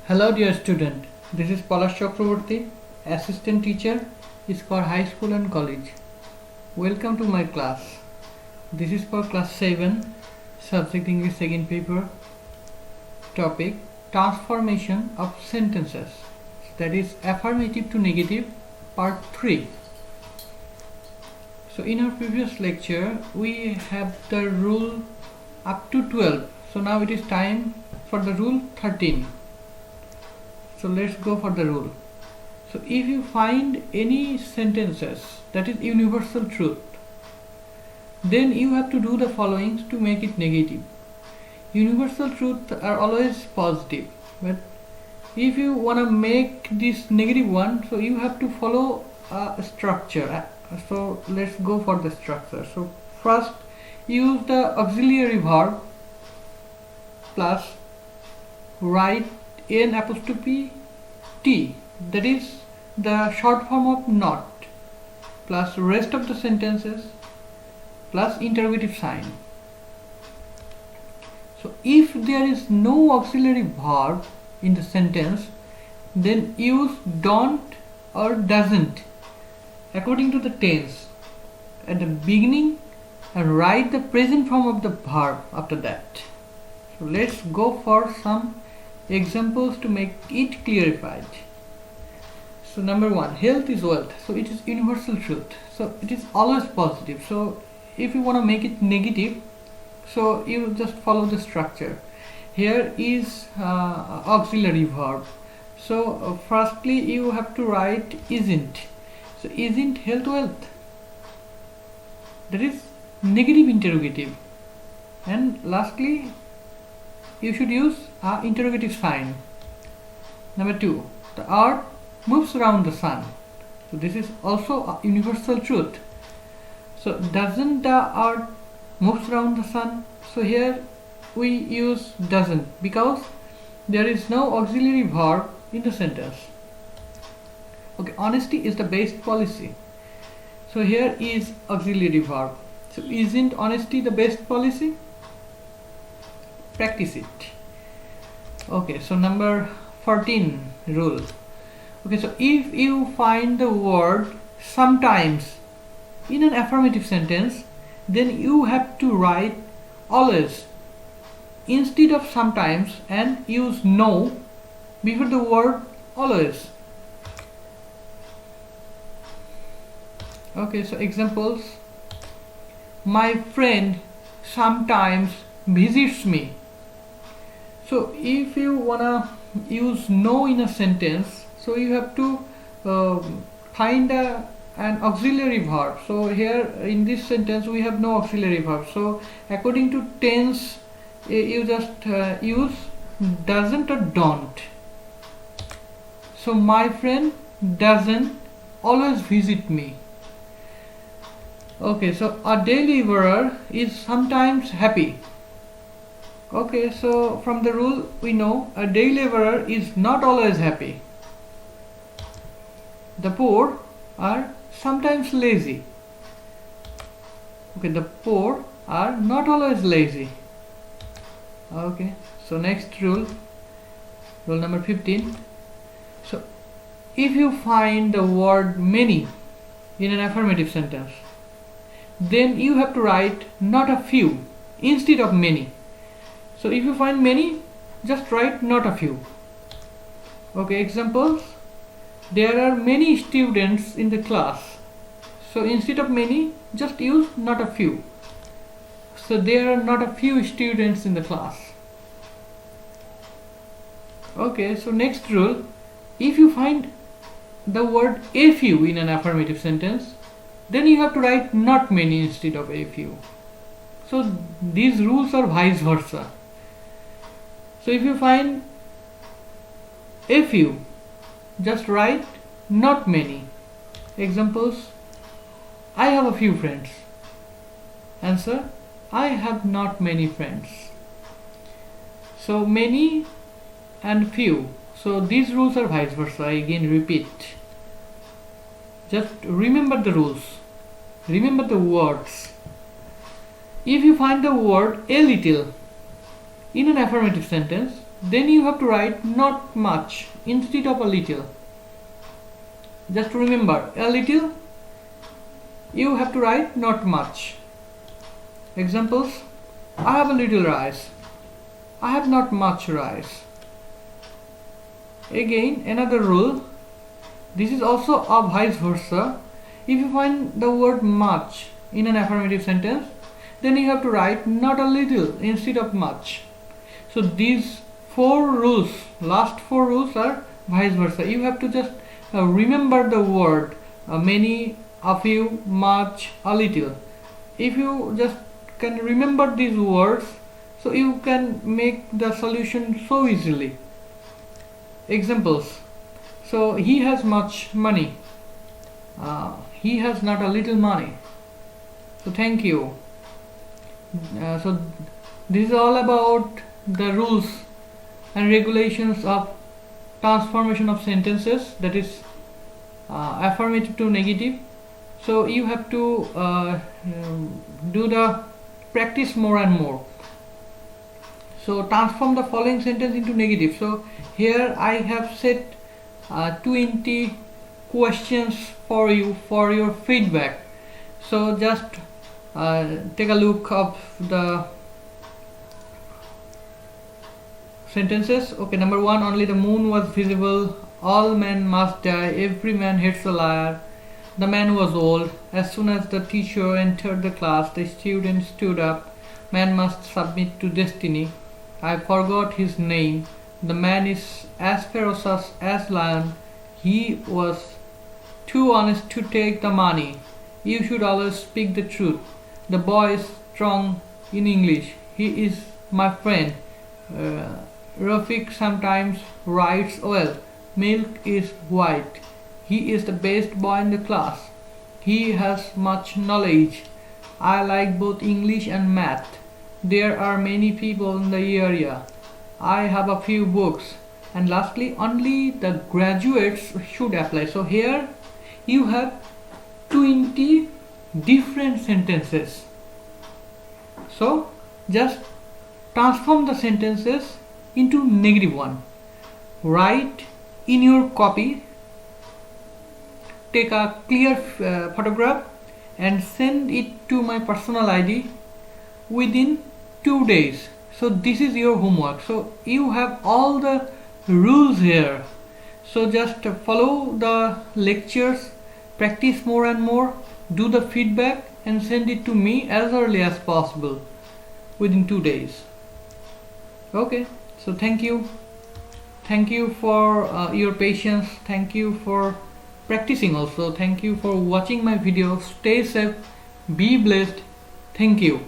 Hello dear student, this is Palash Chakraborty, assistant teacher, Score High School and College. Welcome to my class. This is for class 7, subject English second paper, topic transformation of sentences, that is affirmative to negative, part 3. So in our previous lecture we have the rule up to 12, so now it is time for the rule 13. So let's go for the rule. So if you find any sentences that is universal truth, then you have to do the following to make it negative. Universal truth are always positive, but if you want to make this negative one, so you have to follow a structure. So let's go for the structure. So first use the auxiliary verb plus write N apostrophe T, that is the short form of not, plus rest of the sentences plus interrogative sign. So if there is no auxiliary verb in the sentence, then use don't or doesn't according to the tense at the beginning and write the present form of the verb after that. So let's go for some examples to make it clarified. So number 1, health is wealth. So it is universal truth, so it is always positive. So if you want to make it negative, so you just follow the structure. Here is auxiliary verb. So firstly you have to write isn't. So isn't health wealth, that is negative interrogative. And lastly you should use interrogative sign. Number 2, the earth moves around the sun. So this is also a universal truth. So doesn't the earth moves around the sun? So here we use doesn't because there is no auxiliary verb in the sentence. Okay, honesty is the best policy. So here is auxiliary verb. So isn't honesty the best policy? Practice it. Okay, so number 14 rule. Okay, so if you find the word sometimes in an affirmative sentence, then you have to write always instead of sometimes and use no before the word always. Okay, so examples: my friend sometimes visits me. So if you wanna use no in a sentence, so you have to find an auxiliary verb. So here in this sentence we have no auxiliary verb. So according to tense, you just use doesn't or don't. So my friend doesn't always visit me. Okay, so a day laborer is sometimes happy. Okay, so from the rule we know a day laborer is not always happy. The poor are sometimes lazy. Okay, the poor are not always lazy. Okay, so next rule, rule number 15. So if you find the word many in an affirmative sentence, then you have to write not a few instead of many. So if you find many, just write not a few. Okay, examples: there are many students in the class. So instead of many, just use not a few. So there are not a few students in the class. Okay, so next rule, if you find the word a few in an affirmative sentence, then you have to write not many instead of a few. So these rules are vice versa. So if you find a few, just write not many. Examples: I have a few friends. Answer: I have not many friends. So many and few. So these rules are vice versa. I again repeat. Just remember the rules. Remember the words. If you find the word a little in an affirmative sentence, then you have to write not much instead of a little. Just remember, a little, you have to write not much. Examples: I have a little rice. I have not much rice. Again, another rule. This is also a vice versa. If you find the word much in an affirmative sentence, then you have to write not a little instead of much. So these four rules, last four rules, are vice versa. You have to just remember the word many, a few, much, a little. If you just can remember these words, so you can make the solution so easily. Examples: so he has much money. He has not a little money. So thank you. So this is all about the rules and regulations of transformation of sentences, that is affirmative to negative. So you have to do the practice more and more. So transform the following sentence into negative. So here I have set 20 questions for you for your feedback. So just take a look of the sentences. Okay, number 1, only the moon was visible. All men must die. Every man hates a liar. The man was old. As soon as the teacher entered the class, the student stood up. Man must submit to destiny. I forgot his name. The man is as ferocious as lion. He was too honest to take the money. You should always speak the truth. The boy is strong in English. He is my friend. Rafiq sometimes writes well. Milk is white. He is the best boy in the class. He has much knowledge. I like both English and math. There are many people in the area. I have a few books. And lastly, only the graduates should apply. So here you have 20 different sentences. So just transform the sentences into negative one. Write in your copy, take a clear photograph and send it to my personal ID within 2 days. So this is your homework. So you have all the rules here. So just follow the lectures, practice more and more, do the feedback and send it to me as early as possible within 2 days. Okay, so thank you for your patience. Thank you for practicing also. Thank you for watching my video. Stay safe, be blessed. Thank you.